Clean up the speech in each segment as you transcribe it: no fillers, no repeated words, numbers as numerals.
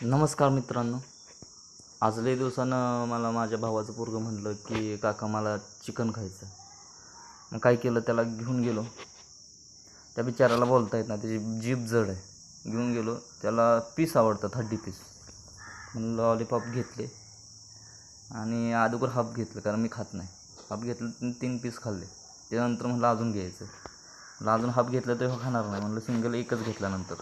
नमस्कार मित्रांनो. आज लई दिवसानं मला माझ्या भावाचं पोरगं म्हणलं की काका मला चिकन खायचं. मग काय केलं, त्याला घेऊन गेलो. त्या बिचाराला बोलता येत ना, त्याची जीभ जड आहे. घेऊन गेलो, त्याला पीस आवडतात, हड्डी पीस. म्हणून लॉलीपॉप घेतले आणि अगोदर हाफ घेतलं, कारण मी खात नाही. हाफ घेतलं, 3 पीस खाल्ले. त्यानंतर म्हणलं अजून घ्यायचं. म्हणलं अजून हाफ घेतलं तर खाणार नाही, म्हणलं सिंगल एकच घेतल्यानंतर.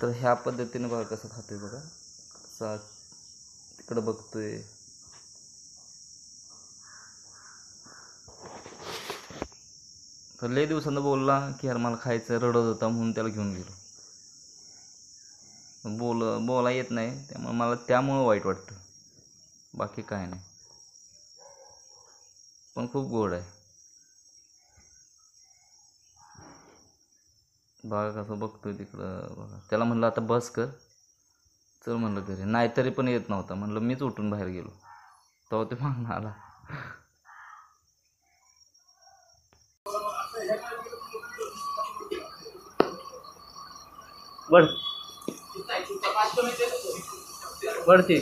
तर ह्या पद्धतीने बघा कसं खातोय, बघा कसा तिकडं बघतोय. तर लई दिवसानं बोलला की यार मला खायचं, रडत होता म्हणून त्याला घेऊन गेलो. बोला येत नाही, त्यामुळे मला त्यामुळं वाईट वाटतं, बाकी काय नाही. पण खूप गोड आहे. बघा कसं बघतोय तिकडं, बघा. त्याला म्हणलं आता बस कर, चल म्हणलं घरी. नाहीतरी पण येत नव्हता. म्हणलं मीच उठून बाहेर गेलो, तेव्हा ते मागणं आला. वड वडते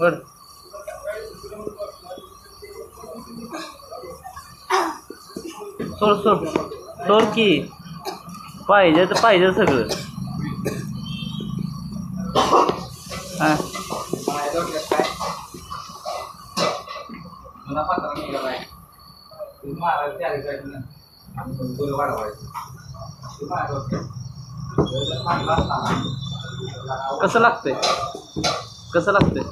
वड सोड सोड सोड की पाहिजे तर पाहिजे सगळं. हां कसं लागतंय, कसं लागतंय.